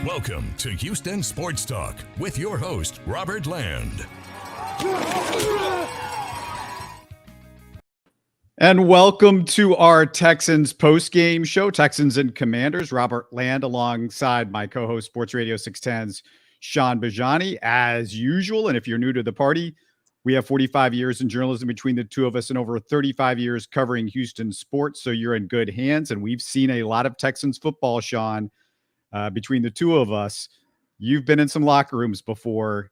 Welcome to Houston Sports Talk with your host, Robert Land. And welcome to our Texans postgame show, Texans and Commanders. Robert Land alongside my co-host, Sports Radio 610's Shaun Bijani, as usual. And if you're new to the party, we have 45 years in journalism between the two of us and over 35 years covering Houston sports. So you're in good hands. And we've seen a lot of Texans football, Shaun, between the two of us. You've been in some locker rooms before.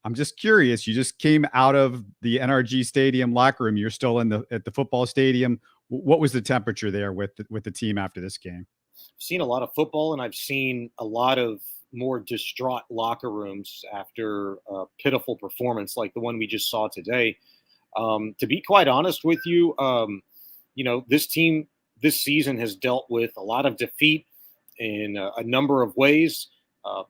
I'm just curious. You just came out of the NRG Stadium locker room. You're still at the football stadium. What was the temperature there with the team after this game? I've seen a lot of football, and I've seen a lot of more distraught locker rooms after a pitiful performance like the one we just saw today. To be quite honest with you, this team this season has dealt with a lot of defeat in a number of ways.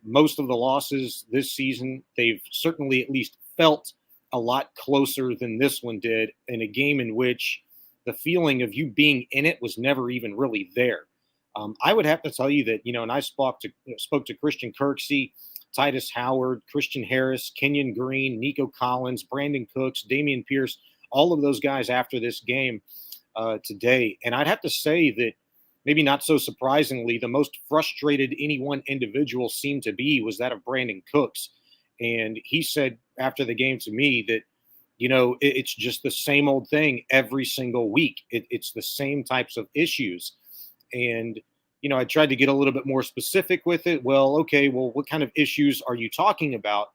Most of the losses this season, they've certainly at least felt a lot closer than this one did, in a game in which the feeling of you being in it was never even really there. I would have to tell you that, and I spoke to Christian Kirksey, Titus Howard, Christian Harris, Kenyon Green, Nico Collins, Brandon Cooks, Damian Pierce, all of those guys after this game today. And I'd have to say that, maybe not so surprisingly, the most frustrated any one individual seemed to be was that of Brandon Cooks. And he said after the game to me that, it's just the same old thing every single week. It's the same types of issues. And, I tried to get a little bit more specific with it. Well, what kind of issues are you talking about?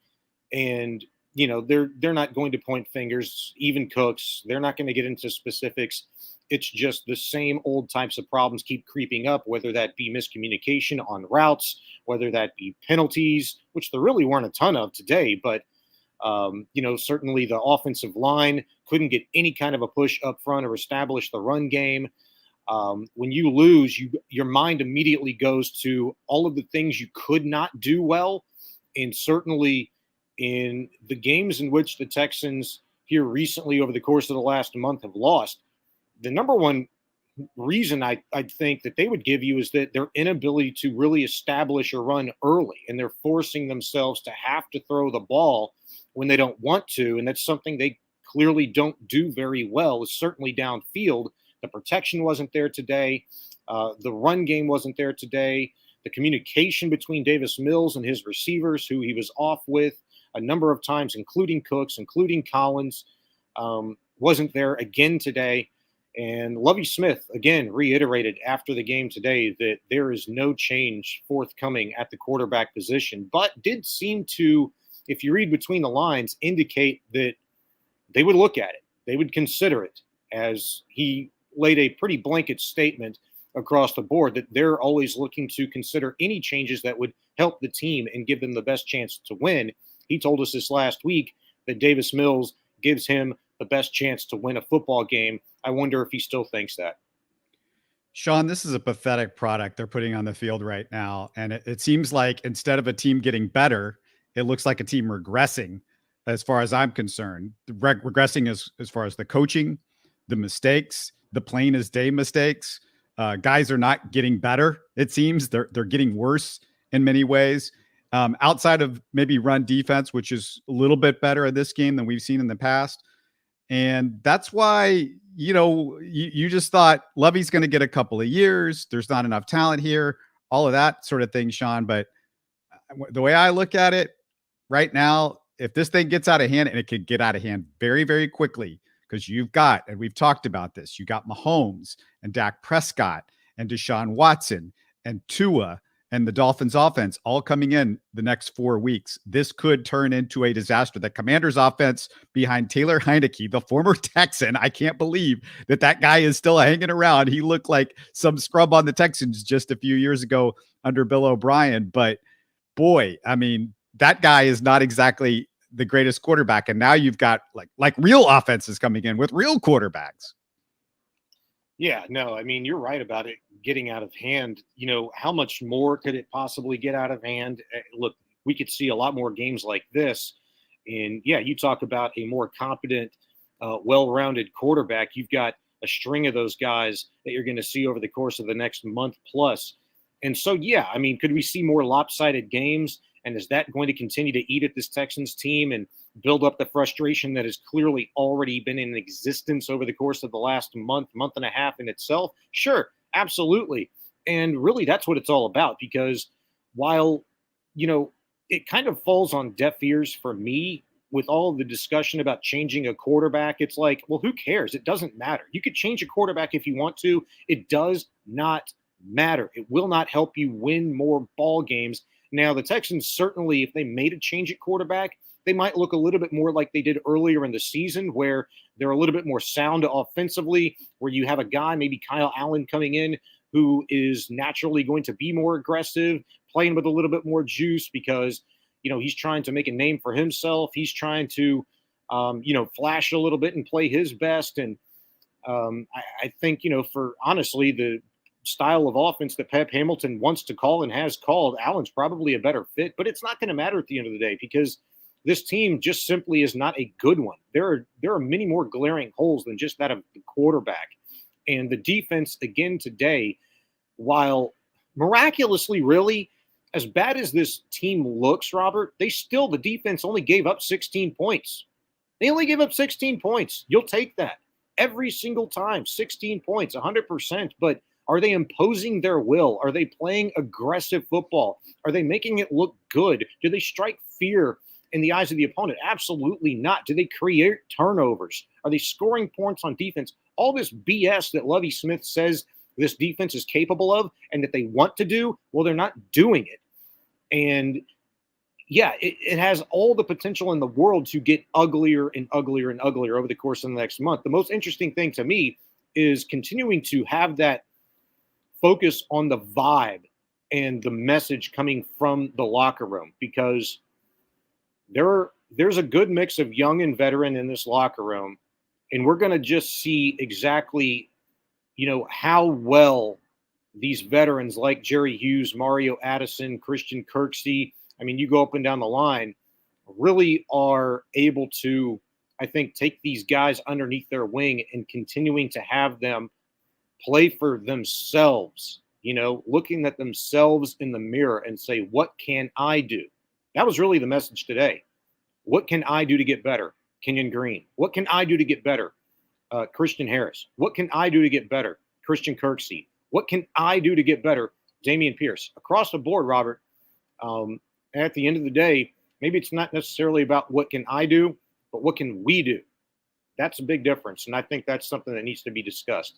And, they're not going to point fingers, even Cooks. They're not going to get into specifics. It's just the same old types of problems keep creeping up, whether that be miscommunication on routes, whether that be penalties, which there really weren't a ton of today. But, certainly the offensive line couldn't get any kind of a push up front or establish the run game. When you lose, your mind immediately goes to all of the things you could not do well. And certainly in the games in which the Texans here recently over the course of the last month have lost, the number one reason I think that they would give you is that their inability to really establish a run early, and they're forcing themselves to have to throw the ball when they don't want to. And that's something they clearly don't do very well, is certainly downfield. The protection wasn't there today. The run game wasn't there today. The communication between Davis Mills and his receivers, who he was off with a number of times, including Cooks, including Collins, wasn't there again today. And Lovie Smith, again, reiterated after the game today that there is no change forthcoming at the quarterback position, but did seem to, if you read between the lines, indicate that they would look at it. They would consider it, as he laid a pretty blanket statement across the board that they're always looking to consider any changes that would help the team and give them the best chance to win. He told us this last week that Davis Mills gives him the best chance to win a football game. I wonder if he still thinks that. Shaun, this is a pathetic product they're putting on the field right now. And it seems like instead of a team getting better, it looks like a team regressing as far as I'm concerned. Regressing as far as the coaching, the mistakes, the plain as day mistakes. Guys are not getting better. It seems they're getting worse in many ways. Outside of maybe run defense, which is a little bit better in this game than we've seen in the past. And that's why, you just thought Lovie's going to get a couple of years. There's not enough talent here, all of that sort of thing, Shaun. But the way I look at it right now, if this thing gets out of hand, and it could get out of hand very, very quickly, because you've got, and we've talked about this, you got Mahomes and Dak Prescott and Deshaun Watson and Tua and the Dolphins offense all coming in the next 4 weeks. This could turn into a disaster. The Commanders offense behind Taylor Heineke, the former Texan, I can't believe that guy is still hanging around. He looked like some scrub on the Texans just a few years ago under Bill O'Brien. But boy, I mean, that guy is not exactly the greatest quarterback. And now you've got like real offenses coming in with real quarterbacks. Yeah, no, I mean, you're right about it getting out of hand. How much more could it possibly get out of hand? Look, we could see a lot more games like this. And yeah, you talk about a more competent, well-rounded quarterback. You've got a string of those guys that you're going to see over the course of the next month plus. And so, yeah, I mean, could we see more lopsided games? And is that going to continue to eat at this Texans team and build up the frustration that has clearly already been in existence over the course of the last month and a half in itself? Sure, absolutely. And really, that's what it's all about, because while, it kind of falls on deaf ears for me with all of the discussion about changing a quarterback, it's like, well, who cares? It doesn't matter. You could change a quarterback if you want to. It does not matter. It will not help you win more ball games. Now, the Texans certainly, if they made a change at quarterback, they might look a little bit more like they did earlier in the season, where they're a little bit more sound offensively, where you have a guy, maybe Kyle Allen, coming in who is naturally going to be more aggressive, playing with a little bit more juice because, he's trying to make a name for himself. He's trying to, flash a little bit and play his best. And I think, for honestly, the style of offense that Pep Hamilton wants to call and has called, Allen's probably a better fit, but it's not going to matter at the end of the day, because this team just simply is not a good one. There are many more glaring holes than just that of the quarterback. And the defense, again today, while miraculously, really, as bad as this team looks, Robert, the defense only gave up 16 points. They only gave up 16 points. You'll take that every single time. 16 points, 100%. But are they imposing their will? Are they playing aggressive football? Are they making it look good? Do they strike fear in the eyes of the opponent? Absolutely not. Do they create turnovers? Are they scoring points on defense? All this BS that Lovie Smith says this defense is capable of and that they want to do, well, they're not doing it. And yeah, it has all the potential in the world to get uglier and uglier and uglier over the course of the next month. The most interesting thing to me is continuing to have that focus on the vibe and the message coming from the locker room, because there's a good mix of young and veteran in this locker room, and we're going to just see exactly, how well these veterans like Jerry Hughes, Mario Addison, Christian Kirksey, I mean, you go up and down the line, really are able to, I think, take these guys underneath their wing and continuing to have them play for themselves, looking at themselves in the mirror and say, what can I do? That was really the message today. What can I do to get better? Kenyon Green. What can I do to get better? Christian Harris. What can I do to get better? Christian Kirksey. What can I do to get better? Dameon Pierce. Across the board, Robert, at the end of the day, maybe it's not necessarily about what can I do, but what can we do? That's a big difference, and I think that's something that needs to be discussed.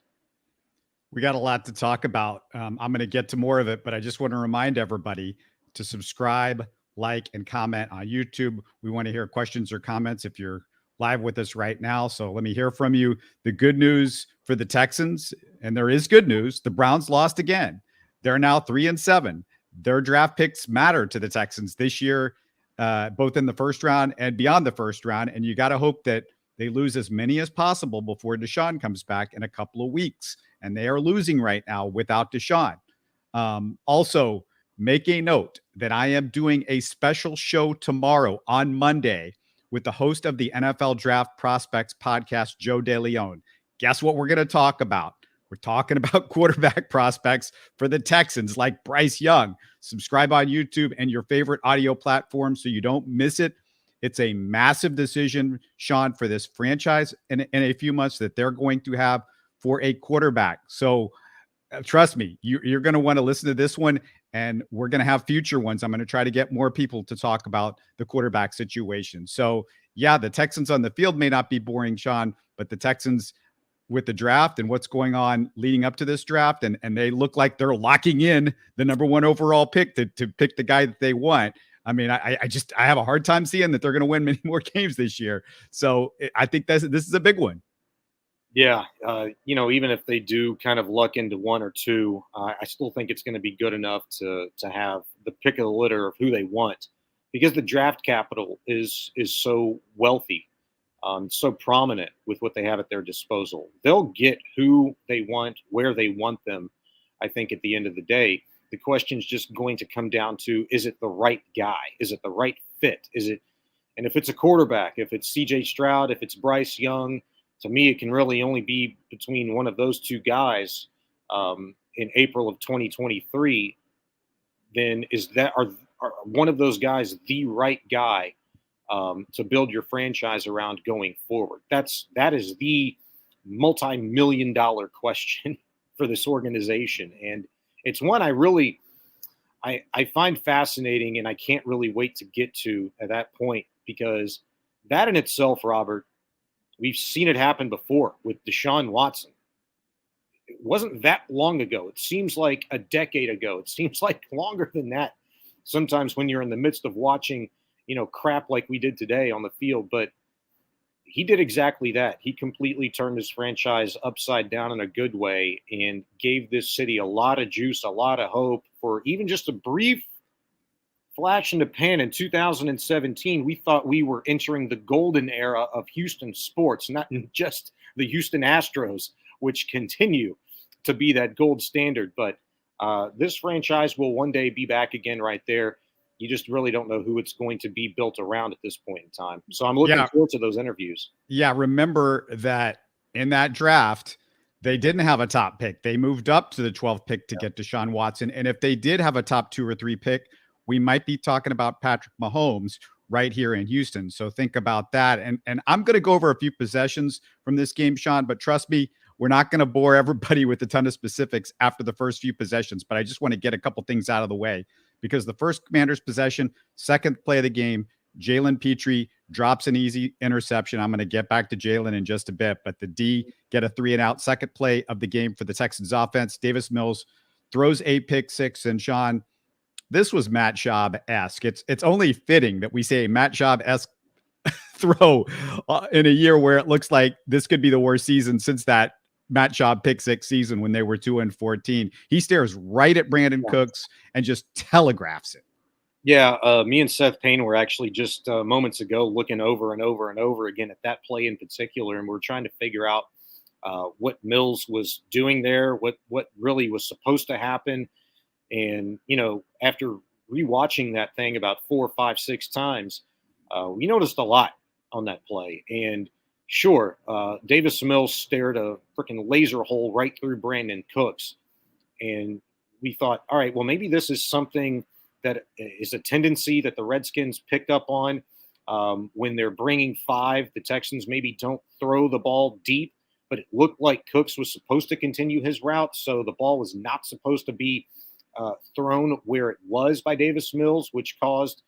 We got a lot to talk about. I'm going to get to more of it, but I just want to remind everybody to subscribe, like, and comment on YouTube. We want to hear questions or comments if you're live with us right now. So let me hear from you. The good news for the Texans, and there is good news, the Browns lost again. They're now 3-7. Their draft picks matter to the Texans this year, both in the first round and beyond the first round. And you got to hope that they lose as many as possible before Deshaun comes back in a couple of weeks. And they are losing right now without Deshaun. Also, make a note that I am doing a special show tomorrow on Monday with the host of the NFL Draft Prospects podcast, Joe DeLeon. Guess what we're going to talk about? We're talking about quarterback prospects for the Texans, like Bryce Young. Subscribe on YouTube and your favorite audio platform so you don't miss it. It's a massive decision, Shaun, for this franchise in a few months that they're going to have for a quarterback. So trust me, you're going to want to listen to this one, and we're going to have future ones. I'm going to try to get more people to talk about the quarterback situation. So yeah, the Texans on the field may not be boring, Shaun, but the Texans with the draft and what's going on leading up to this draft, and they look like they're locking in the number one overall pick to pick the guy that they want. I mean, I have a hard time seeing that they're going to win many more games this year. So I think this is a big one. Yeah, even if they do kind of luck into one or two, I still think it's going to be good enough to have the pick of the litter of who they want, because the draft capital is so wealthy, so prominent with what they have at their disposal. They'll get who they want, where they want them. I think at the end of the day, the question is just going to come down to, is it the right guy? Is it the right fit? And if it's a quarterback, if it's CJ Stroud, if it's Bryce Young, to me, it can really only be between one of those two guys in April of 2023. then are one of those guys the right guy to build your franchise around going forward? That is the multi-million-dollar question for this organization, and it's one I find fascinating, and I can't really wait to get to at that point, because that in itself, Robert, we've seen it happen before with Deshaun Watson. It wasn't that long ago. It seems like a decade ago. It seems like longer than that sometimes when you're in the midst of watching, crap like we did today on the field. But he did exactly that. He completely turned his franchise upside down in a good way and gave this city a lot of juice, a lot of hope for even just a brief flash in the pan. In 2017, we thought we were entering the golden era of Houston sports, not just the Houston Astros, which continue to be that gold standard. But this franchise will one day be back again right there. You just really don't know who it's going to be built around at this point in time. So I'm looking forward to those interviews. Yeah, remember that in that draft, they didn't have a top pick. They moved up to the 12th pick to get Deshaun Watson. And if they did have a top 2 or 3 pick, we might be talking about Patrick Mahomes right here in Houston. So think about that. And I'm going to go over a few possessions from this game, Shaun, but trust me, we're not going to bore everybody with a ton of specifics after the first few possessions, but I just want to get a couple things out of the way, because the first Commanders possession, second play of the game, Jalen Petrie drops an easy interception. I'm going to get back to Jalen in just a bit, but the D get a 3-and-out. Second play of the game for the Texans offense, Davis Mills throws a pick six. And Shaun, this was Matt Schaub-esque. It's only fitting that we say Matt Schaub-esque throw in a year where it looks like this could be the worst season since that Matt Schaub pick six season when they were 2-14. He stares right at Brandon Cooks and just telegraphs it. Yeah, me and Seth Payne were actually just moments ago looking over and over and over again at that play in particular, and we're trying to figure out what Mills was doing there, what really was supposed to happen. And, after rewatching that thing about 4, 5, 6 times, we noticed a lot on that play. And sure, Davis Mills stared a freaking laser hole right through Brandon Cooks. And we thought, all right, well, maybe this is something that is a tendency that the Redskins picked up on when they're bringing 5. The Texans maybe don't throw the ball deep, but it looked like Cooks was supposed to continue his route, so the ball was not supposed to be thrown where it was by Davis Mills, which caused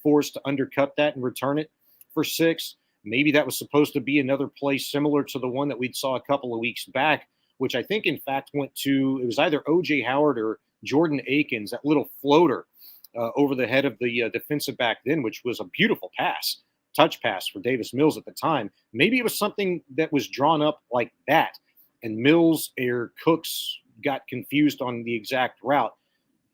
Forrest to undercut that and return it for 6. Maybe that was supposed to be another play similar to the one that we saw a couple of weeks back, which I think, in fact, went to – it was either O.J. Howard or Jordan Akins, that little floater over the head of the defensive back then, which was a beautiful pass, touch pass for Davis Mills at the time. Maybe it was something that was drawn up like that, and Mills or Cooks got confused on the exact route.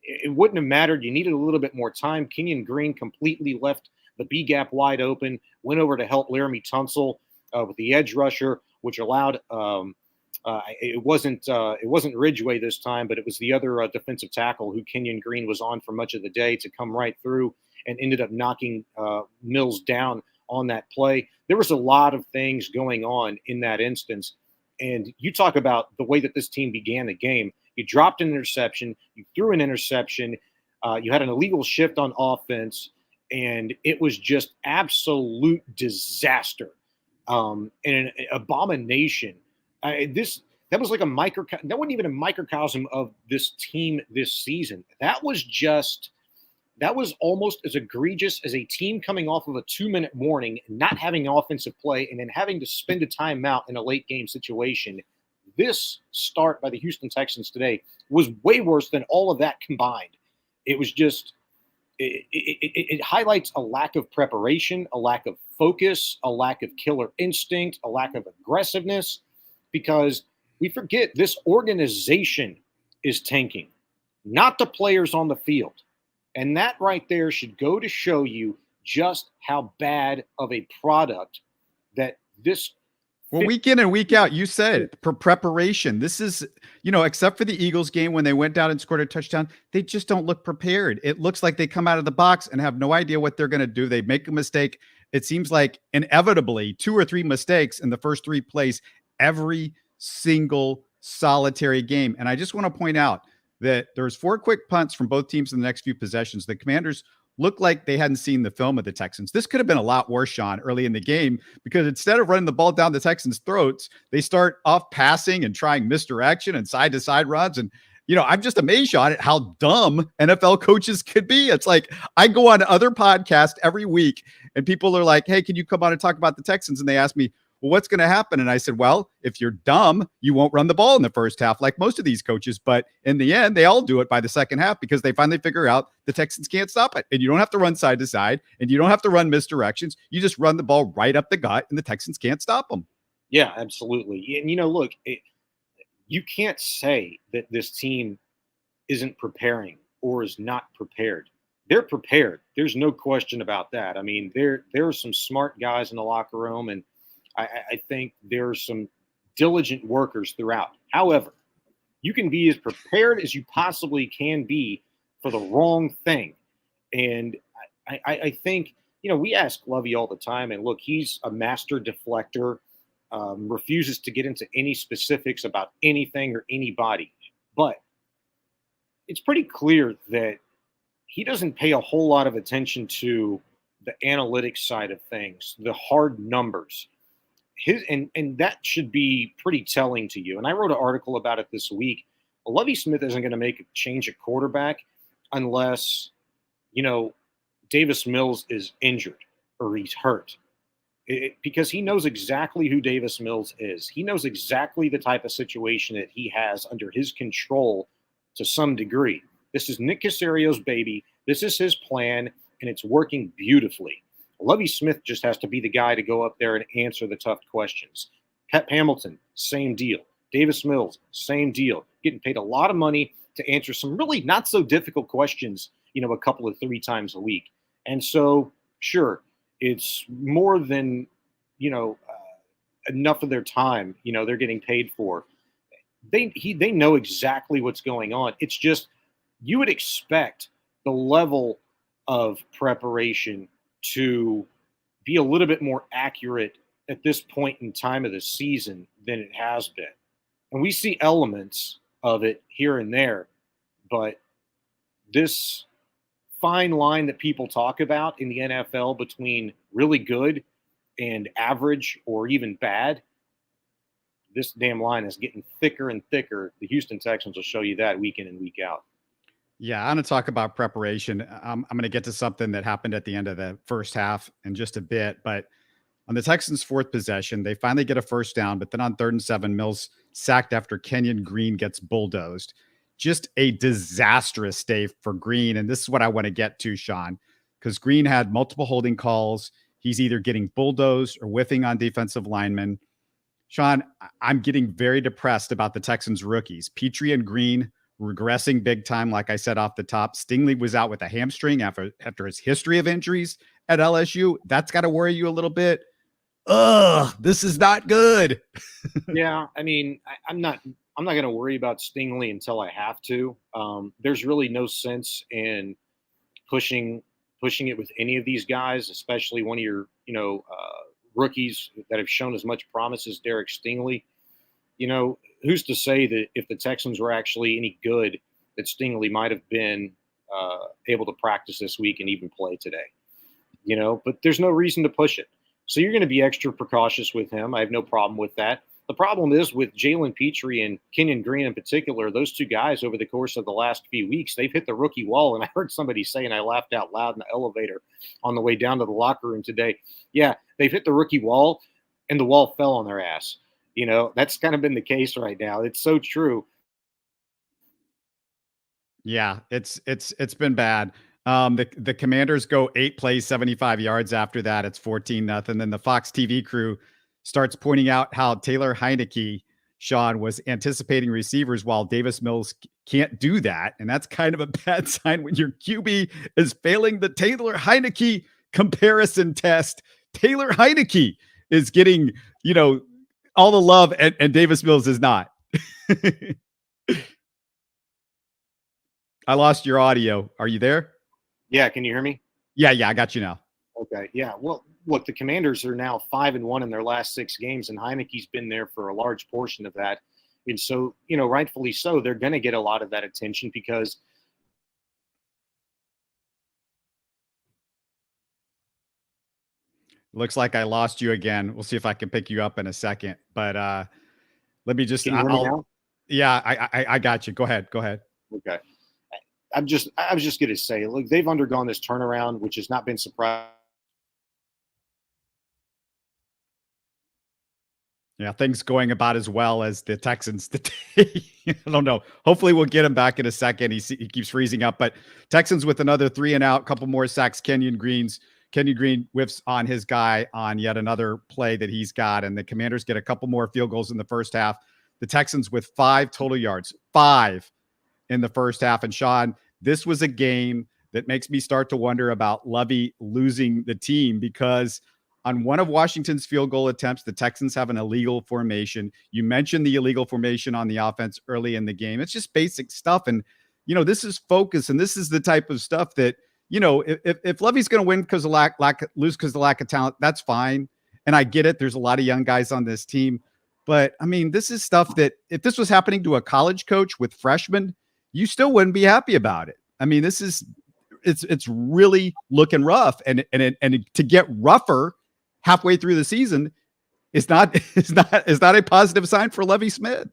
It wouldn't have mattered. You needed a little bit more time. Kenyon Green completely left the B gap wide open, went over to help Laramie Tunsil with the edge rusher, which allowed it wasn't Ridgeway this time, but it was the other defensive tackle who Kenyon Green was on for much of the day to come right through and ended up knocking Mills down on that play. There was a lot of things going on in that instance. And you talk about the way that this team began the game. You dropped an interception. You threw an interception. You had an illegal shift on offense. And it was just absolute disaster and an abomination. That was like that wasn't even a microcosm of this team this season. That was almost as egregious as a team coming off of a 2-minute warning, not having offensive play, and then having to spend a timeout in a late game situation. This start by the Houston Texans today was way worse than all of that combined. It was just, it highlights a lack of preparation, a lack of focus, a lack of killer instinct, a lack of aggressiveness, because we forget this organization is tanking, not the players on the field. And that right there should go to show you just how bad of a product that this. Well, week in and week out, you said it, for preparation. This is, except for the Eagles game when they went down and scored a touchdown, they just don't look prepared. It looks like they come out of the box and have no idea what they're going to do. They make a mistake. It seems like inevitably 2 or 3 mistakes in the first 3 plays every single solitary game. And I just want to point out, that there was 4 quick punts from both teams in the next few possessions. The Commanders looked like they hadn't seen the film of the Texans. This could have been a lot worse, Shaun, early in the game, because instead of running the ball down the Texans' throats, they start off passing and trying misdirection and side-to-side runs. And, I'm just amazed, Shaun, at how dumb NFL coaches could be. It's like I go on other podcasts every week and people are like, hey, can you come on and talk about the Texans? And they ask me, well, what's going to happen? And I said, well, if you're dumb, you won't run the ball in the first half like most of these coaches. But in the end, they all do it by the second half because they finally figure out the Texans can't stop it. And you don't have to run side to side and you don't have to run misdirections. You just run the ball right up the gut and the Texans can't stop them. Yeah, absolutely. And, look, you can't say that this team isn't preparing or is not prepared. They're prepared. There's no question about that. I mean, there are some smart guys in the locker room, and I think there are some diligent workers throughout. However, you can be as prepared as you possibly can be for the wrong thing. And I think, we ask Lovie all the time, and look, he's a master deflector, refuses to get into any specifics about anything or anybody. But it's pretty clear that he doesn't pay a whole lot of attention to the analytics side of things, the hard numbers. And that should be pretty telling to you. And I wrote an article about it this week. Lovie Smith isn't going to make a change at quarterback unless, Davis Mills is injured or he's hurt. Because he knows exactly who Davis Mills is. He knows exactly the type of situation that he has under his control to some degree. This is Nick Casario's baby. This is his plan, and it's working beautifully. Lovie Smith just has to be the guy to go up there and answer the tough questions. Pep Hamilton, same deal. Davis Mills, same deal. Getting paid a lot of money to answer some really not so difficult questions, a couple of 3 times a week. And so, sure, it's more than, enough of their time, they're getting paid for. They know exactly what's going on. It's just you would expect the level of preparation to be a little bit more accurate at this point in time of the season than it has been. And we see elements of it here and there, but this fine line that people talk about in the NFL between really good and average or even bad, this damn line is getting thicker and thicker. The Houston Texans will show you that week in and week out. Yeah, I'm going to talk about preparation. I'm going to get to something that happened at the end of the first half in just a bit. But on the Texans' 4th possession, they finally get a first down. But then on 3rd and 7, Mills sacked after Kenyon Green gets bulldozed. Just a disastrous day for Green. And this is what I want to get to, Shaun, because Green had multiple holding calls. He's either getting bulldozed or whiffing on defensive linemen. Shaun, I'm getting very depressed about the Texans rookies. Petrie and Green regressing big time, like I said off the top. Stingley was out with a hamstring after his history of injuries at LSU. That's got to worry you a little bit. This is not good. Yeah, I mean, I'm not going to worry about Stingley until I have to. There's really no sense in pushing it with any of these guys, especially one of your rookies that have shown as much promise as Derek Stingley. Who's to say that if the Texans were actually any good, that Stingley might have been able to practice this week and even play today? But there's no reason to push it. So you're going to be extra precautious with him. I have no problem with that. The problem is with Jalen Petrie and Kenyon Green in particular, those 2 guys over the course of the last few weeks, they've hit the rookie wall. And I heard somebody say, and I laughed out loud in the elevator on the way down to the locker room today, yeah, they've hit the rookie wall and the wall fell on their ass. That's kind of been the case right now. It's so true. Yeah, it's been bad. The Commanders go 8 plays, 75 yards after that. It's 14-0. Then the Fox TV crew starts pointing out how Taylor Heineke, Shaun, was anticipating receivers while Davis Mills can't do that. And that's kind of a bad sign when your QB is failing the Taylor Heineke comparison test. Taylor Heineke is getting, all the love and Davis Mills is not. I lost your audio. Are you there? Yeah. Can you hear me? Yeah. I got you now. Okay. Yeah. Well, look, the Commanders are now 5-1 in their last 6 games, and Heineke's been there for a large portion of that. And so, rightfully so, they're going to get a lot of that attention because Looks like I lost you again. We'll see if I can pick you up in a second. But let me just, can you hear me now? Yeah, I got you. Go ahead. Okay. I was just going to say, look, they've undergone this turnaround, which has not been surprising. Yeah, things going about as well as the Texans today. I don't know. Hopefully we'll get him back in a second. He keeps freezing up, but Texans with another 3 and out, couple more sacks. Kenyon Green whiffs on his guy on yet another play that he's got, and the Commanders get a couple more field goals in the first half. The Texans with 5 total yards, 5 in the first half. And Shaun, this was a game that makes me start to wonder about Lovie losing the team, because on one of Washington's field goal attempts, the Texans have an illegal formation. You mentioned the illegal formation on the offense early in the game. It's just basic stuff. And, this is focus. And this is the type of stuff that, if Lovie's going to win because of lose because of lack of talent, that's fine. And I get it. There's a lot of young guys on this team. But I mean, this is stuff that if this was happening to a college coach with freshmen, you still wouldn't be happy about it. I mean, it's really looking rough. And to get rougher halfway through the season is not a positive sign for Lovie Smith.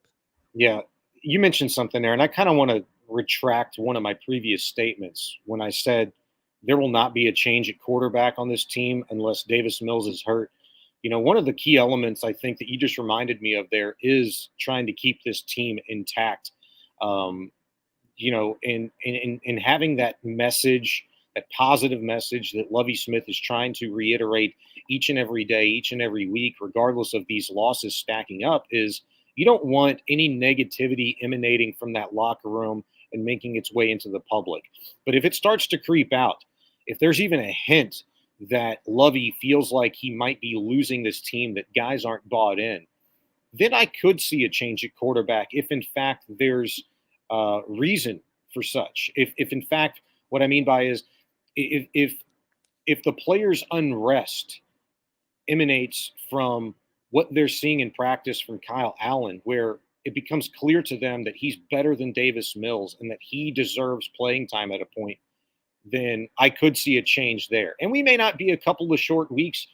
Yeah, you mentioned something there, and I kind of want to retract one of my previous statements when I said there will not be a change at quarterback on this team unless Davis Mills is hurt. One of the key elements I think that you just reminded me of there is trying to keep this team intact. And having that message, that positive message that Lovie Smith is trying to reiterate each and every day, each and every week, regardless of these losses stacking up, is you don't want any negativity emanating from that locker room and making its way into the public. But if it starts to creep out, if there's even a hint that Lovie feels like he might be losing this team, that guys aren't bought in, then I could see a change at quarterback if, in fact, there's reason for such. If in fact, what I mean by is if the players' unrest emanates from what they're seeing in practice from Kyle Allen, where it becomes clear to them that he's better than Davis Mills and that he deserves playing time at a point, then I could see a change there. And we may not be a couple of short weeks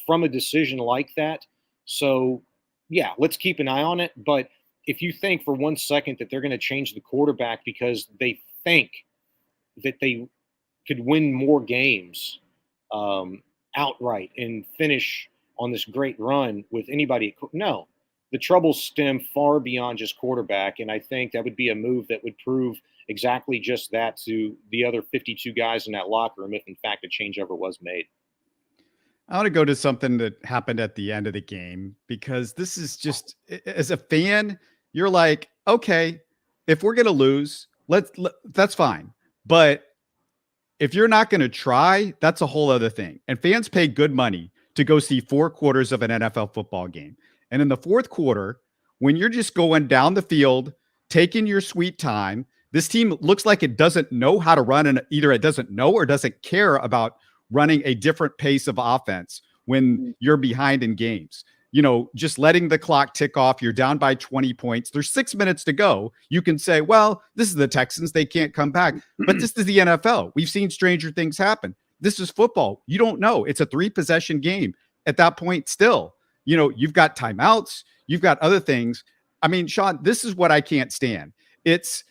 from a decision like that. So, yeah, let's keep an eye on it. But if you think for 1 second that they're going to change the quarterback because they think that they could win more games outright and finish on this great run with anybody, no. The troubles stem far beyond just quarterback, and I think that would be a move that would prove exactly just that to the other 52 guys in that locker room if, in fact, a changeover was made. I want to go to something that happened at the end of the game, because this is just, as a fan, you're like, okay, if we're going to lose, that's fine. But if you're not going to try, that's a whole other thing. And fans pay good money to go see 4 quarters of an NFL football game. And in the fourth quarter, when you're just going down the field, taking your sweet time, this team looks like it doesn't know how to run, and either it doesn't know or doesn't care about running a different pace of offense when you're behind in games. Just letting the clock tick off, you're down by 20 points. There's 6 minutes to go. You can say, well, this is the Texans. They can't come back. But this is the NFL. We've seen stranger things happen. This is football. You don't know. It's a 3-possession game at that point still. You've got timeouts. You've got other things. I mean, Shaun, this is what I can't stand. It's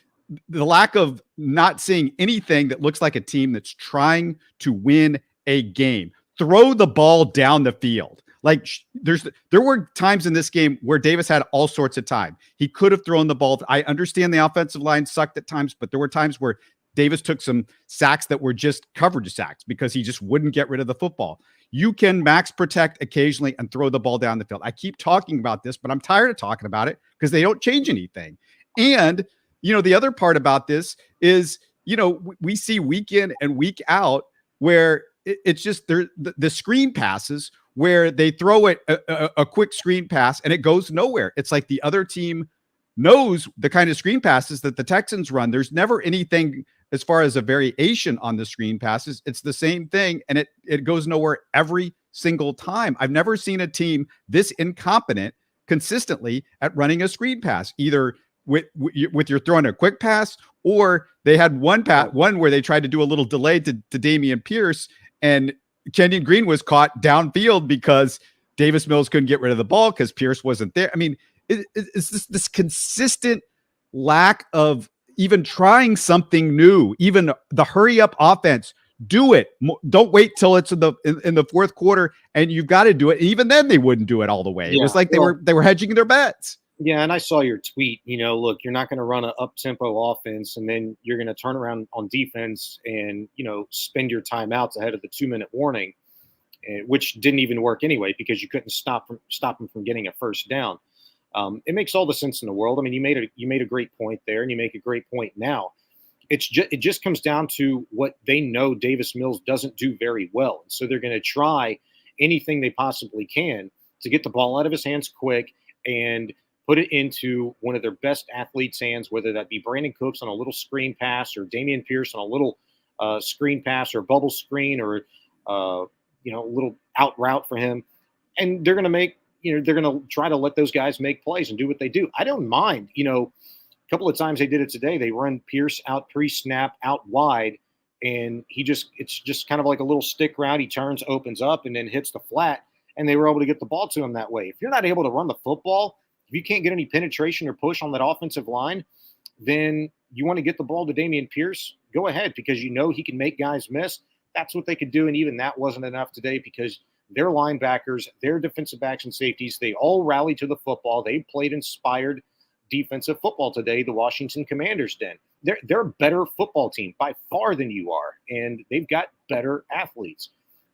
the lack of not seeing anything that looks like a team that's trying to win a game. Throw the ball down the field. Like there were times in this game where Davis had all sorts of time. He could have thrown the ball. I understand the offensive line sucked at times, but there were times where Davis took some sacks that were just coverage sacks because he just wouldn't get rid of the football. You can max protect occasionally and throw the ball down the field. I keep talking about this, but I'm tired of talking about it because they don't change anything. And, the other part about this is, we see week in and week out where it's just the screen passes where they throw it a quick screen pass and it goes nowhere. It's like the other team knows the kind of screen passes that the Texans run. There's never anything as far as a variation on the screen passes. It's the same thing, and it goes nowhere every single time. I've never seen a team this incompetent consistently at running a screen pass, either with your throwing a quick pass, or they had one where they tried to do a little delay to Dameon Pierce, and Kenyon Green was caught downfield because Davis Mills couldn't get rid of the ball because Pierce wasn't there. I mean, it's this consistent lack of even trying something new, even the hurry up offense. Do it. Don't wait till it's in the fourth quarter, and you've got to do it. Even then, they wouldn't do it all the way. It was like they were hedging their bets. Yeah, and I saw your tweet. Look, you're not going to run an up-tempo offense, and then you're going to turn around on defense and spend your timeouts ahead of the 2-minute warning, which didn't even work anyway because you couldn't stop them from getting a first down. It makes all the sense in the world. I mean, you made a great point there, and you make a great point now. It just comes down to what they know Davis Mills doesn't do very well, and so they're going to try anything they possibly can to get the ball out of his hands quick and put it into one of their best athletes' hands, whether that be Brandon Cooks on a little screen pass or Dameon Pierce on a little screen pass or bubble screen or a little out route for him. And they're going to try to let those guys make plays and do what they do. I don't mind. A couple of times they did it today. They run Pierce out pre-snap out wide, and it's just kind of like a little stick route. He turns, opens up, and then hits the flat, and they were able to get the ball to him that way. If you're not able to run the football, if you can't get any penetration or push on that offensive line, then you want to get the ball to Dameon Pierce, go ahead, because he can make guys miss. That's what they could do, and even that wasn't enough today because their linebackers, their defensive backs and safeties, they all rallied to the football. They played inspired defensive football today, the Washington Commanders did. They're a better football team by far than you are, and they've got better athletes.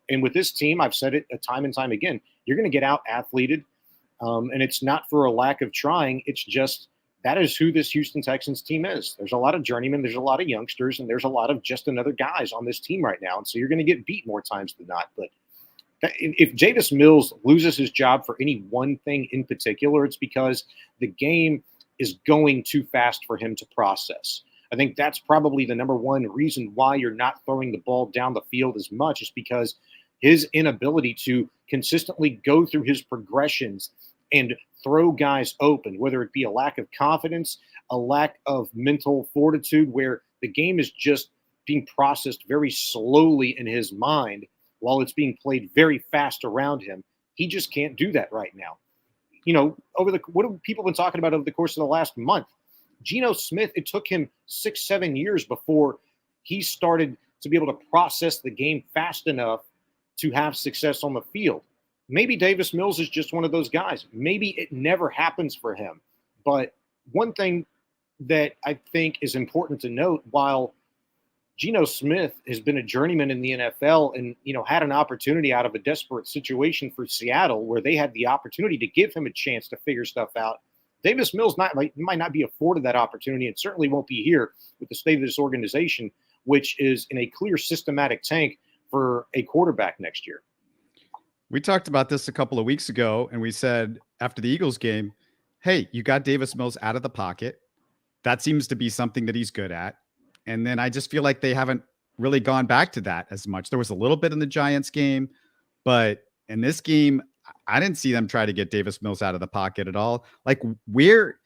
And with this team, I've said it time and time again, you're going to get out-athleted. And it's not for a lack of trying. It's just that is who this Houston Texans team is. There's a lot of journeymen, there's a lot of youngsters, and there's a lot of just another guys on this team right now. And so you're going to get beat more times than not. But if Davis Mills loses his job for any one thing in particular, it's because the game is going too fast for him to process. I think that's probably the number one reason why you're not throwing the ball down the field as much, is because his inability to consistently go through his progressions and throw guys open, whether it be a lack of confidence, a lack of mental fortitude, where the game is just being processed very slowly in his mind while it's being played very fast around him. He just can't do that right now. What have people been talking about over the course of the last month? Geno Smith, it took him 6-7 years before he started to be able to process the game fast enough to have success on the field. Maybe Davis Mills is just one of those guys. Maybe it never happens for him. But one thing that I think is important to note, while Geno Smith has been a journeyman in the NFL and, had an opportunity out of a desperate situation for Seattle where they had the opportunity to give him a chance to figure stuff out, Davis Mills might not be afforded that opportunity, and certainly won't be here with the state of this organization, which is in a clear systematic tank for a quarterback next year. We talked about this a couple of weeks ago, and we said after the Eagles game, hey, you got Davis Mills out of the pocket. That seems to be something that he's good at. And then I just feel like they haven't really gone back to that as much. There was a little bit in the Giants game, but in this game, I didn't see them try to get Davis Mills out of the pocket at all. Like, where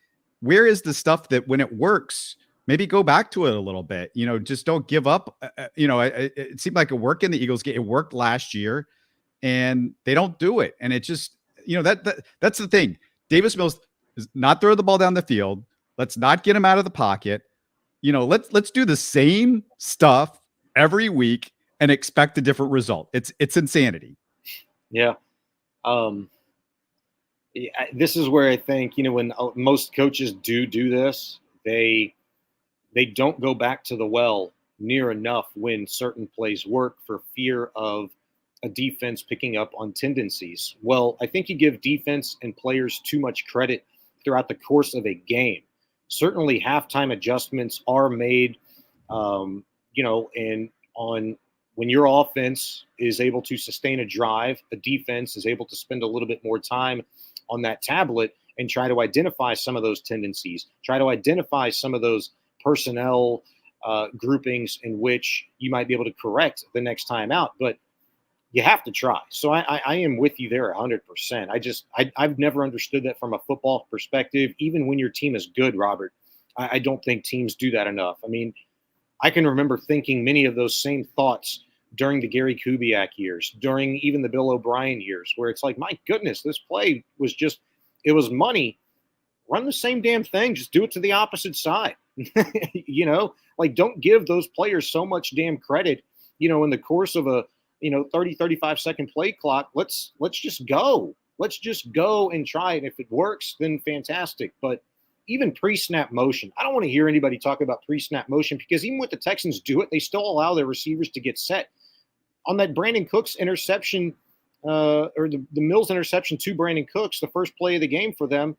is the stuff that when it works, maybe go back to it a little bit, just don't give up. It seemed like it worked in the Eagles game. It worked last year, and they don't do it. And it just, that's the thing. Davis Mills is not throw the ball down the field. Let's not get him out of the pocket. Let's do the same stuff every week and expect a different result. It's insanity. Yeah. This is where I think, when most coaches do this, they don't go back to the well near enough when certain plays work for fear of a defense picking up on tendencies. Well, I think you give defense and players too much credit throughout the course of a game. Certainly halftime adjustments are made, and when your offense is able to sustain a drive, the defense is able to spend a little bit more time on that tablet and try to identify some of those tendencies, try to identify some of those personnel groupings in which you might be able to correct the next time out. But, you have to try. So I am with you there 100%. I've never understood that from a football perspective. Even when your team is good, Robert, I don't think teams do that enough. I mean, I can remember thinking many of those same thoughts during the Gary Kubiak years, during even the Bill O'Brien years, where it's like, my goodness, this play was just, it was money. Run the same damn thing. Just do it to the opposite side. Like, don't give those players so much damn credit, in the course of a, 30, 35 second play clock. Let's just go. Let's just go and try it. If it works, then fantastic. But even pre-snap motion, I don't want to hear anybody talk about pre-snap motion, because even when the Texans do it, they still allow their receivers to get set. On that Brandon Cooks interception, or the Mills interception to Brandon Cooks, the first play of the game for them,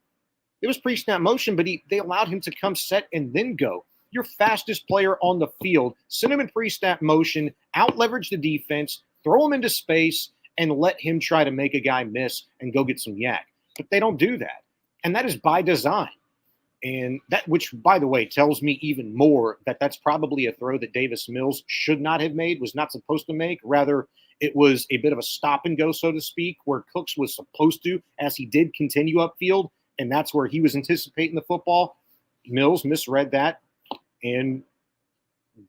it was pre-snap motion, but they allowed him to come set and then go. Your fastest player on the field, send him in pre-snap motion, out-leverage the defense, throw him into space, and let him try to make a guy miss and go get some yak. But they don't do that. And that is by design. And that, which, by the way, tells me even more that that's probably a throw that Davis Mills should not have made, was not supposed to make. Rather, it was a bit of a stop and go, so to speak, where Cooks was supposed to, as he did continue upfield, and that's where he was anticipating the football. Mills misread that. And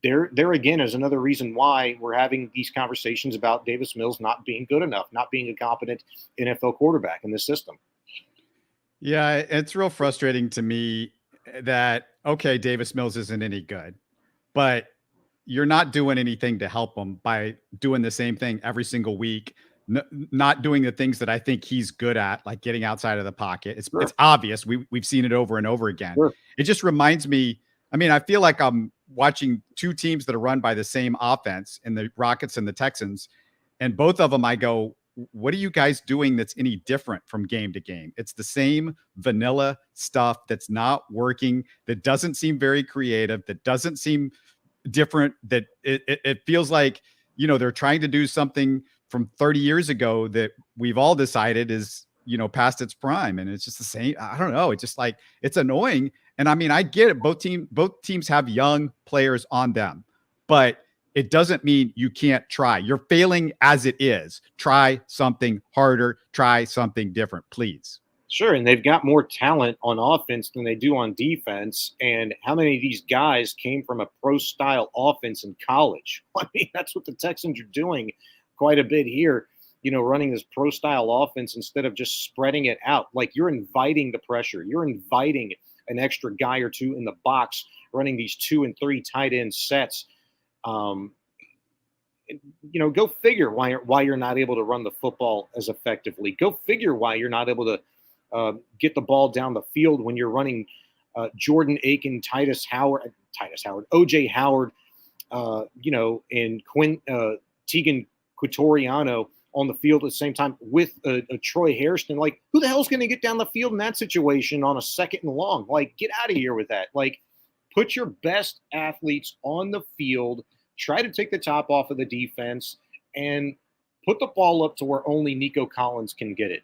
there again is another reason why we're having these conversations about Davis Mills not being good enough, not being a competent NFL quarterback in this system. Yeah, it's real frustrating to me that, okay, Davis Mills isn't any good, but you're not doing anything to help him by doing the same thing every single week, not doing the things that I think he's good at, like getting outside of the pocket. It's obvious. We've seen it over and over again. Sure. It just reminds me, I mean, I feel like I'm watching two teams that are run by the same offense, in the Rockets and the Texans, and both of them, I go, what are you guys doing that's any different from game to game? It's the same vanilla stuff that's not working, that doesn't seem very creative, that doesn't seem different, that it feels like, they're trying to do something from 30 years ago that we've all decided is, past its prime. And it's just the same. I don't know. It's just like, it's annoying. And I mean, I get it. Both teams have young players on them, but it doesn't mean you can't try. You're failing as it is. Try something harder. Try something different, please. Sure, and they've got more talent on offense than they do on defense. And how many of these guys came from a pro-style offense in college? I mean, that's what the Texans are doing quite a bit here, running this pro-style offense instead of just spreading it out. Like, you're inviting the pressure. You're inviting an extra guy or two in the box, running these 2 and 3 tight end sets. Go figure why you're not able to run the football as effectively. Go figure why you're not able to get the ball down the field when you're running Jordan Aiken, OJ Howard, and Tegan Quatoriano on the field at the same time with a Troy Hairston. Like, who the hell's going to get down the field in that situation on a 2nd and long? Like, get out of here with that. Like, put your best athletes on the field, try to take the top off of the defense, and put the ball up to where only Nico Collins can get it.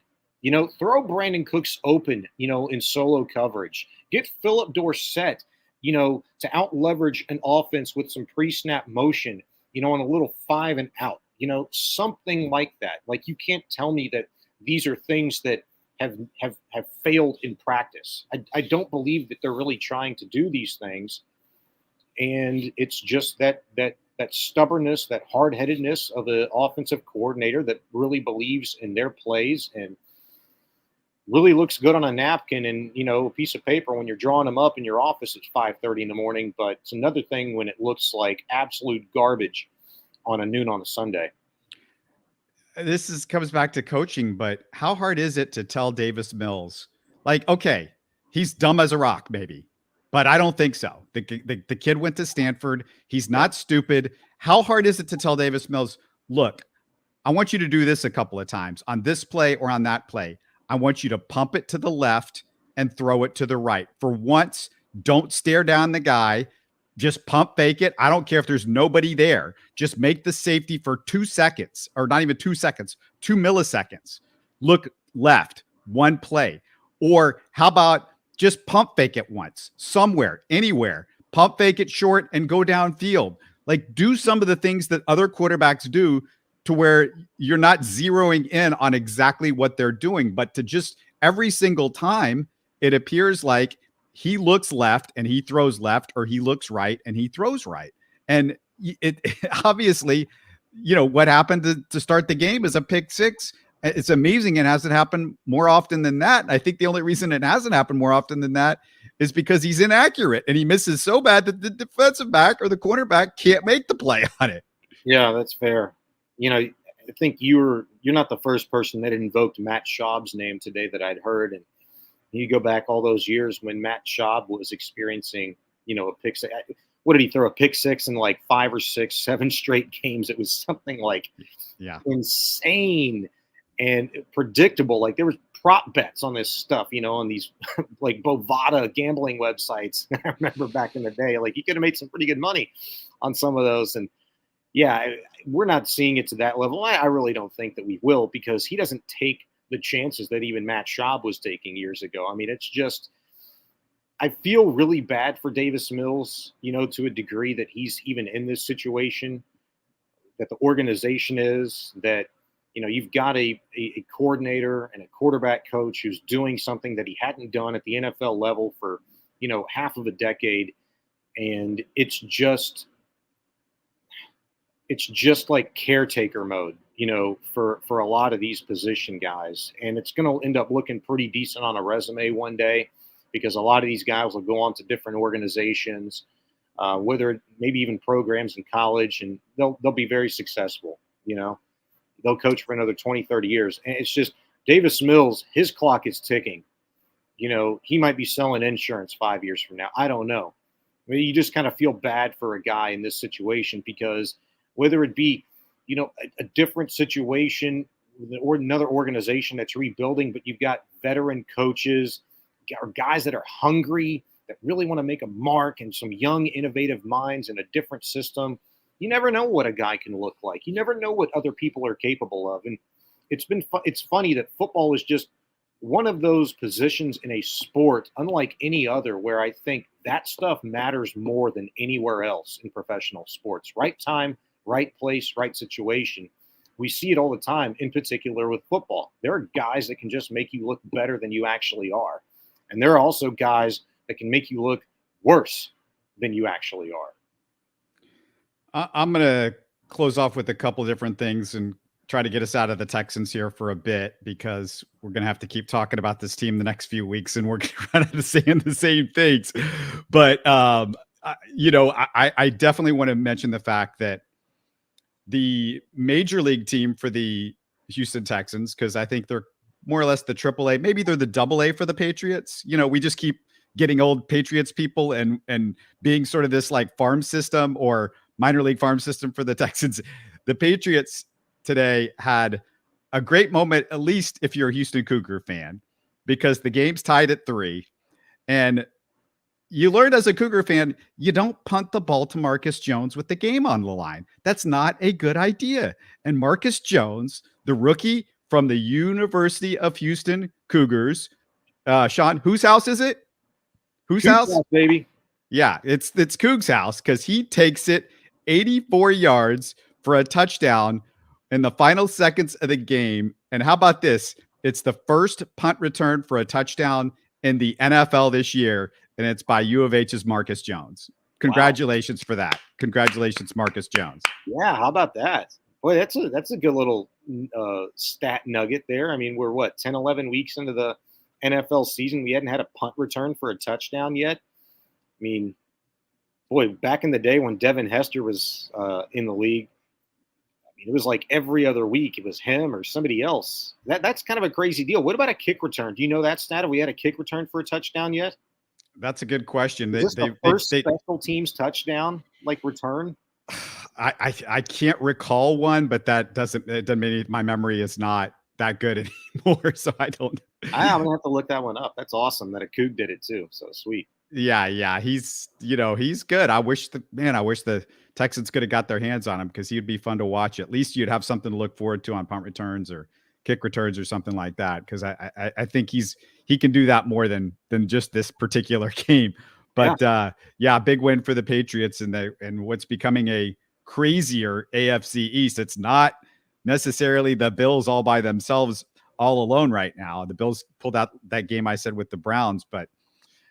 Throw Brandon Cooks open, in solo coverage. Get Phillip Dorsett, to out-leverage an offense with some pre-snap motion, on a little 5 and out, something like that. Like, you can't tell me that these are things that have failed in practice. I don't believe that they're really trying to do these things. And it's just that stubbornness, that hard-headedness of the offensive coordinator that really believes in their plays and really looks good on a napkin and, a piece of paper when you're drawing them up in your office at 5:30 in the morning. But it's another thing when it looks like absolute garbage on a noon on a Sunday. This comes back to coaching, but how hard is it to tell Davis Mills, like, okay, he's dumb as a rock, maybe, but I don't think so. The kid went to Stanford. He's not stupid. How hard is it to tell Davis Mills, look, I want you to do this a couple of times on this play or on that play. I want you to pump it to the left and throw it to the right. For once, don't stare down the guy. Just pump fake it. I don't care if there's nobody there. Just make the safety for 2 seconds, or not even 2 seconds, 2 milliseconds. Look left, one play. Or how about just pump fake it once, somewhere, anywhere. Pump fake it short and go downfield. Like, do some of the things that other quarterbacks do to where you're not zeroing in on exactly what they're doing, but to just every single time it appears like he looks left and he throws left, or he looks right and he throws right. And it obviously, what happened to start the game is a pick six. It's amazing. It hasn't happened more often than that. I think the only reason it hasn't happened more often than that is because he's inaccurate and he misses so bad that the defensive back or the cornerback can't make the play on it. Yeah, that's fair. I think you're not the first person that invoked Matt Schaub's name today that I'd heard. And you go back all those years when Matt Schaub was experiencing, a pick six. What did he throw? A pick six in like 5 or 6, 7 straight games? It was something like insane and predictable. Like there was prop bets on this stuff, on these like Bovada gambling websites. I remember back in the day, like you could have made some pretty good money on some of those. And yeah, we're not seeing it to that level. I really don't think that we will, because he doesn't take the chances that even Matt Schaub was taking years ago. I mean, it's just, I feel really bad for Davis Mills, to a degree, that he's even in this situation, that the organization is, that, you've got a coordinator and a quarterback coach who's doing something that he hadn't done at the NFL level for, half of a decade. And it's just like caretaker mode, for a lot of these position guys. And it's going to end up looking pretty decent on a resume one day, because a lot of these guys will go on to different organizations, whether maybe even programs in college, and they'll be very successful. They'll coach for another 20, 30 years. And it's just Davis Mills, his clock is ticking. He might be selling insurance 5 years from now. I don't know. I mean, you just kind of feel bad for a guy in this situation, because whether it be, a different situation or another organization that's rebuilding, but you've got veteran coaches or guys that are hungry, that really want to make a mark, and some young, innovative minds in a different system. You never know what a guy can look like. You never know what other people are capable of. And it's funny that football is just one of those positions in a sport, unlike any other, where I think that stuff matters more than anywhere else in professional sports. Right time, right place, right situation. We see it all the time, in particular with football. There are guys that can just make you look better than you actually are. And there are also guys that can make you look worse than you actually are. I'm going to close off with a couple of different things and try to get us out of the Texans here for a bit, because we're going to have to keep talking about this team the next few weeks, and we're going to run out of saying the same things. But, I definitely want to mention the fact that the major league team for the Houston Texans, because I think they're more or less the AAA, maybe they're the AA for the Patriots. We just keep getting old Patriots people and being sort of this like farm system or minor league farm system for the Texans. The Patriots today had a great moment, at least if you're a Houston Cougar fan, because the game's tied at 3. And you learned as a Cougar fan, you don't punt the ball to Marcus Jones with the game on the line. That's not a good idea. And Marcus Jones, the rookie from the University of Houston Cougars, Sean, whose house is it? Whose house? Baby. Yeah, it's Coug's house, because he takes it 84 yards for a touchdown in the final seconds of the game. And how about this? It's the first punt return for a touchdown in the NFL this year, and it's by U of H's Marcus Jones. Congratulations for that. Congratulations, Marcus Jones. Yeah, how about that? Boy, that's a good little stat nugget there. I mean, we're 10, 11 weeks into the NFL season. We hadn't had a punt return for a touchdown yet. I mean, boy, back in the day when Devin Hester was in the league, it was like every other week it was him or somebody else. That's kind of a crazy deal. What about a kick return? Do you know that stat? Have we had a kick return for a touchdown yet? That's a good question. Is this the first special teams touchdown return? I can't recall one, but it doesn't mean my memory is not that good anymore. So I don't. I'm gonna have to look that one up. That's awesome that a Coug did it too. So sweet. Yeah. He's good. I wish the Texans could have got their hands on him, because he'd be fun to watch. At least you'd have something to look forward to on punt returns or kick returns or something like that. Because I think he can do that more than just this particular game. But big win for the Patriots and what's becoming a crazier AFC East. It's not necessarily the Bills all by themselves, all alone right now. The Bills pulled out that game I said with the Browns, but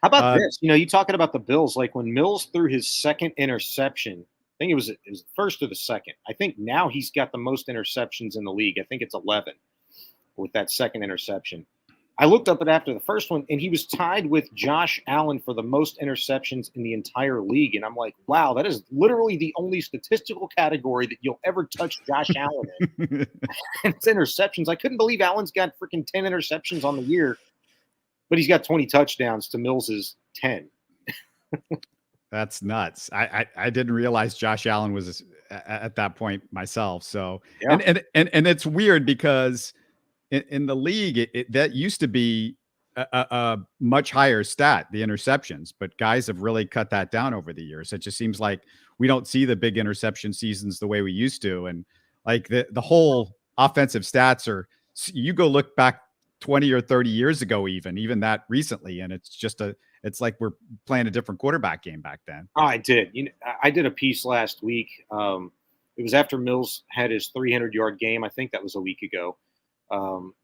how about this? You talking about the Bills, like when Mills threw his second interception, I think it was the first or the second. I think now he's got the most interceptions in the league. I think it's 11 with that second interception. I looked up it after the first one, and he was tied with Josh Allen for the most interceptions in the entire league. And I'm like, wow, that is literally the only statistical category that you'll ever touch Josh Allen in. And it's interceptions. I couldn't believe Allen's got freaking 10 interceptions on the year, but he's got 20 touchdowns to Mills's 10. That's nuts. I didn't realize Josh Allen was at that point myself. So, yeah. and it's weird because in the league, that used to be a much higher stat, the interceptions, but guys have really cut that down over the years. It just seems like we don't see the big interception seasons the way we used to. And like the whole offensive stats you go look back 20 or 30 years ago, even that recently. And it's like we're playing a different quarterback game back then. Oh, I did. I did a piece last week. It was after Mills had his 300-yard game. I think that was a week ago.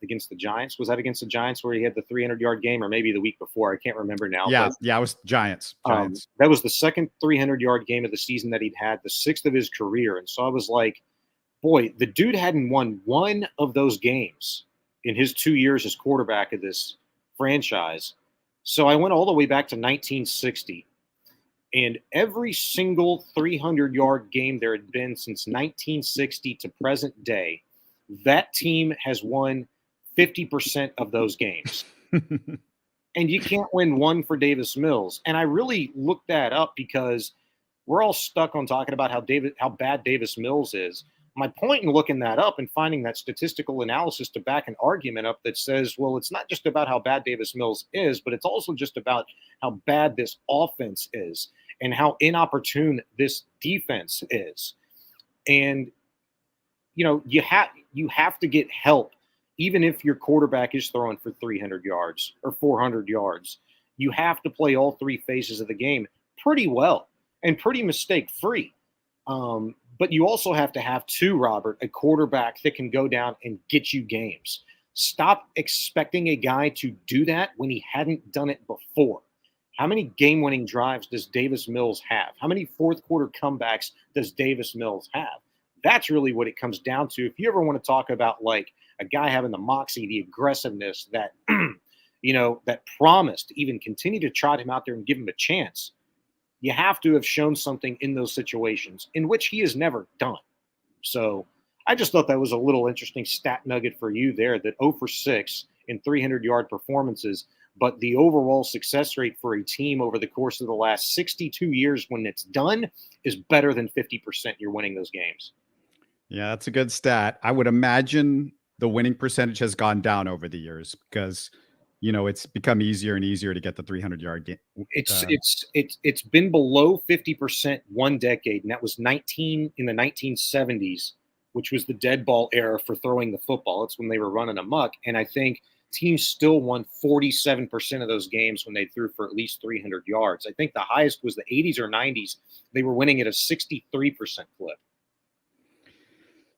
Against the Giants. Was that against the Giants where he had the 300-yard game, or maybe the week before? I can't remember now. Yeah, it was Giants. That was the second 300-yard game of the season that he'd had, the sixth of his career. And so I was like, boy, the dude hadn't won one of those games in his 2 years as quarterback of this franchise. So I went all the way back to 1960. And every single 300-yard game there had been since 1960 to present day, that team has won 50% of those games. And you can't win one for Davis Mills. And I really looked that up because we're all stuck on talking about how bad Davis Mills is. My point in looking that up and finding that statistical analysis to back an argument up that says, well, it's not just about how bad Davis Mills is, but it's also just about how bad this offense is and how inopportune this defense is. And you have to get help, even if your quarterback is throwing for 300 yards or 400 yards. You have to play all three phases of the game pretty well and pretty mistake-free. But you also have to have, too, Robert, a quarterback that can go down and get you games. Stop expecting a guy to do that when he hadn't done it before. How many game-winning drives does Davis Mills have? How many fourth-quarter comebacks does Davis Mills have? That's really what it comes down to. If you ever want to talk about like a guy having the moxie, the aggressiveness, that, that promise to even continue to trot him out there and give him a chance, you have to have shown something in those situations in which he has never done. So I just thought that was a little interesting stat nugget for you there, that 0 for 6 in 300-yard performances, but the overall success rate for a team over the course of the last 62 years when it's done is better than 50%. You're winning those games. Yeah, that's a good stat. I would imagine the winning percentage has gone down over the years because, it's become easier and easier to get the 300-yard game. It's been below 50% one decade, and that was in the 1970s, which was the dead ball era for throwing the football. It's when they were running amok, and I think teams still won 47% of those games when they threw for at least 300 yards. I think the highest was the 80s or 90s. They were winning at a 63% clip.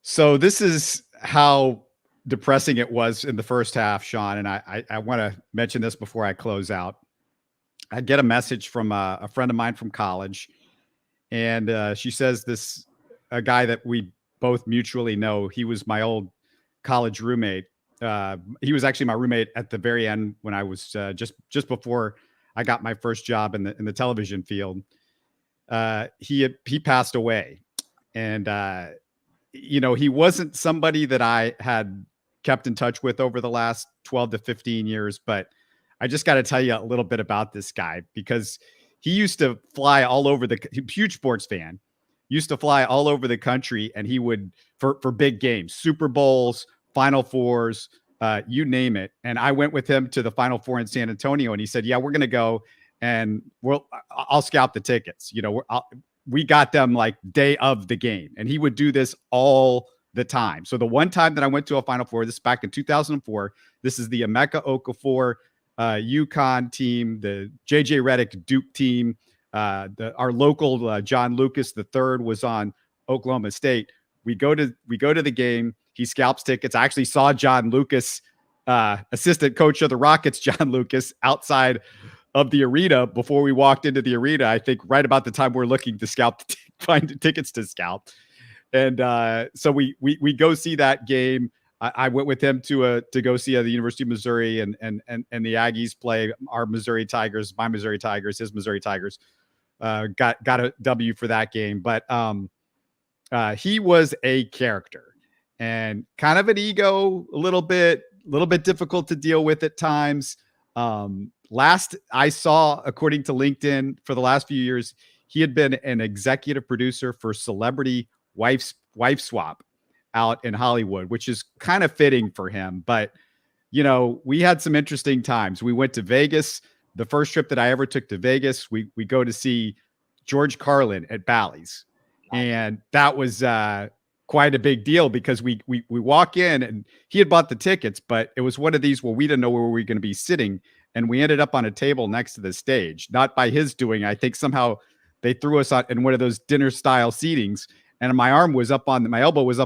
So this is how depressing it was in the first half, Shaun. And I want to mention this before I close out. I get a message from a friend of mine from college. And she says a guy that we both mutually know, he was my old college roommate. He was actually my roommate at the very end when I was just before I got my first job in the television field. He passed away. And, he wasn't somebody that I had kept in touch with over the last 12 to 15 years, but I just got to tell you a little bit about this guy because he used to fly all over huge sports fan, used to fly all over the country, and he would, for big games, Super Bowls, Final Fours, you name it. And I went with him to the Final Four in San Antonio, and he said, yeah, we're going to go and I'll scout the tickets. We got them like day of the game, and he would do this all the time. So the one time that I went to a Final Four, this is back in 2004, this is the Emeka Okafor UConn team, the JJ Redick Duke team, our local John Lucas III was on Oklahoma State. We go to the game. He scalps tickets. I actually saw John Lucas, assistant coach of the Rockets, John Lucas, outside of the arena before we walked into the arena. I think right about the time we're looking to find tickets to scalp. And so we go see that game. I went with him to go see the University of Missouri and the Aggies play our Missouri Tigers, my Missouri Tigers, his Missouri Tigers. Got a W for that game, but he was a character and kind of an ego, a little bit difficult to deal with at times. Last I saw, according to LinkedIn, for the last few years, he had been an executive producer for Celebrity Wife Swap out in Hollywood, which is kind of fitting for him. But, you know, we had some interesting times. We went to Vegas. The first trip that I ever took to Vegas, we go to see George Carlin at Bally's. And that was quite a big deal because we walk in and he had bought the tickets, but it was one of these where we didn't know where we were going to be sitting. And we ended up on a table next to the stage, not by his doing. I think somehow they threw us on in one of those dinner style seatings. And my elbow was up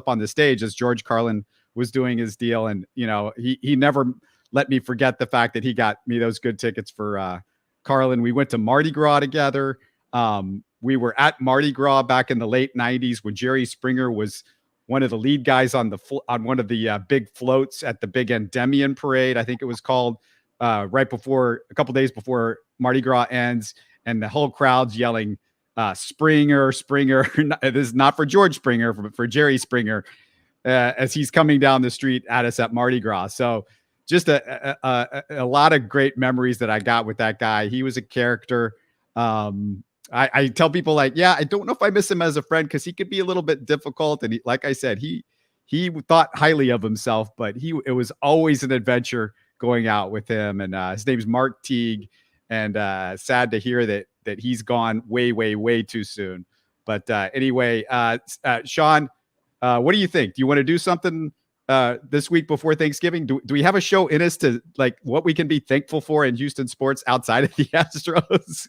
on the stage as George Carlin was doing his deal. And, you know, he never let me forget the fact that he got me those good tickets for Carlin. We went to Mardi Gras together. We were at Mardi Gras back in the late 90s when Jerry Springer was one of the lead guys on one of the big floats at the big Endymion parade, I think it was called, right before, a couple days before Mardi Gras ends, and the whole crowd's yelling, Springer. This is not for George Springer, but for Jerry Springer, as he's coming down the street at us at Mardi Gras. So just a lot of great memories that I got with that guy. He was a character. I tell people, like, yeah, I don't know if I miss him as a friend because he could be a little bit difficult. And like I said, he thought highly of himself, but it was always an adventure going out with him. And his name's Mark Teague. And sad to hear that he's gone way too soon. But anyway, Shaun, what do you think? Do you want to do something this week before Thanksgiving? Do we have a show in us to, like, what we can be thankful for in Houston sports outside of the Astros?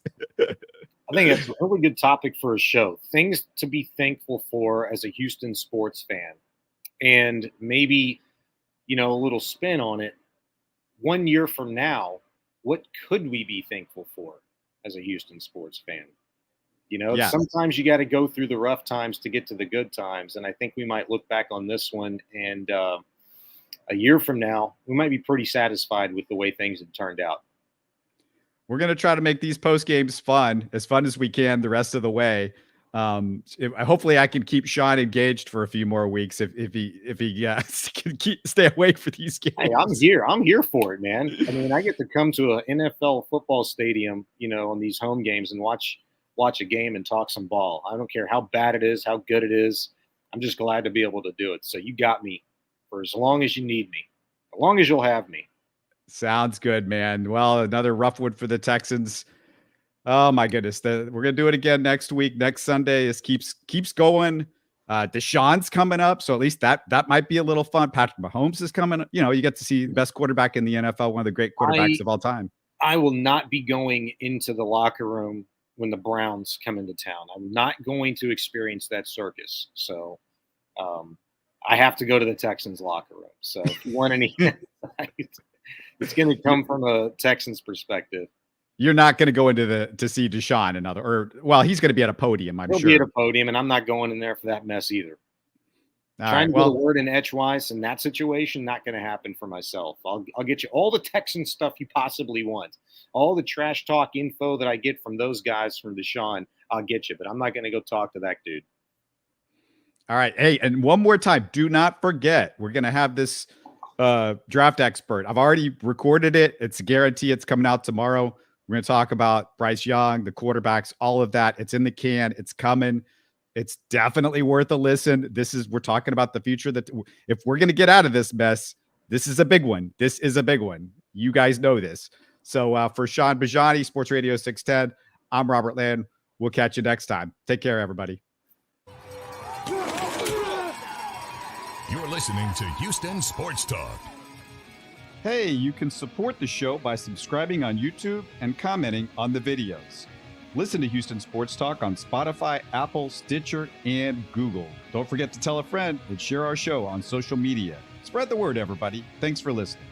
I think that's a really good topic for a show. Things to be thankful for as a Houston sports fan. And maybe, you know, a little spin on it. 1 year from now, what could we be thankful for as a Houston sports fan? You know, Sometimes you got to go through the rough times to get to the good times. And I think we might look back on this one and a year from now, we might be pretty satisfied with the way things have turned out. We're going to try to make these post games as fun as we can the rest of the way. Hopefully I can keep Shaun engaged for a few more weeks if he can stay awake for these games. Hey, I'm here for it, man. I mean, I get to come to an NFL football stadium, you know, on these home games and watch a game and talk some ball. I don't care how bad it is, how good it is. I'm just glad to be able to do it. So you got me for as long as you need me, as long as you'll have me. Sounds good, man. Well, another rough one for the Texans. Oh my goodness. We're going to do it again next week. Next Sunday is keeps going. Deshaun's coming up. So at least that might be a little fun. Patrick Mahomes is coming. You know, you get to see the best quarterback in the NFL, one of the great quarterbacks of all time. I will not be going into the locker room when the Browns come into town. I'm not going to experience that circus. So I have to go to the Texans locker room. So if you want any, it's going to come from a Texans perspective. You're not going to go to see Deshaun he's going to be at a podium. He'll be at a podium, and I'm not going in there for that mess either. Trying to get a word in edgewise in that situation, not going to happen for myself. I'll get you all the Texan stuff you possibly want. All the trash talk info that I get from those guys from Deshaun, I'll get you. But I'm not going to go talk to that dude. All right. Hey, and one more time, do not forget, we're going to have this draft expert. I've already recorded it. It's a guarantee it's coming out tomorrow. We're going to talk about Bryce Young, the quarterbacks, all of that. It's in the can. It's coming. It's definitely worth a listen. We're talking about the future that if we're going to get out of this mess, this is a big one. This is a big one. You guys know this. So for Shaun Bijani, Sports Radio 610, I'm Robert Land. We'll catch you next time. Take care, everybody. You're listening to Houston Sports Talk. Hey, you can support the show by subscribing on YouTube and commenting on the videos. Listen to Houston Sports Talk on Spotify, Apple, Stitcher, and Google. Don't forget to tell a friend and share our show on social media. Spread the word, everybody. Thanks for listening.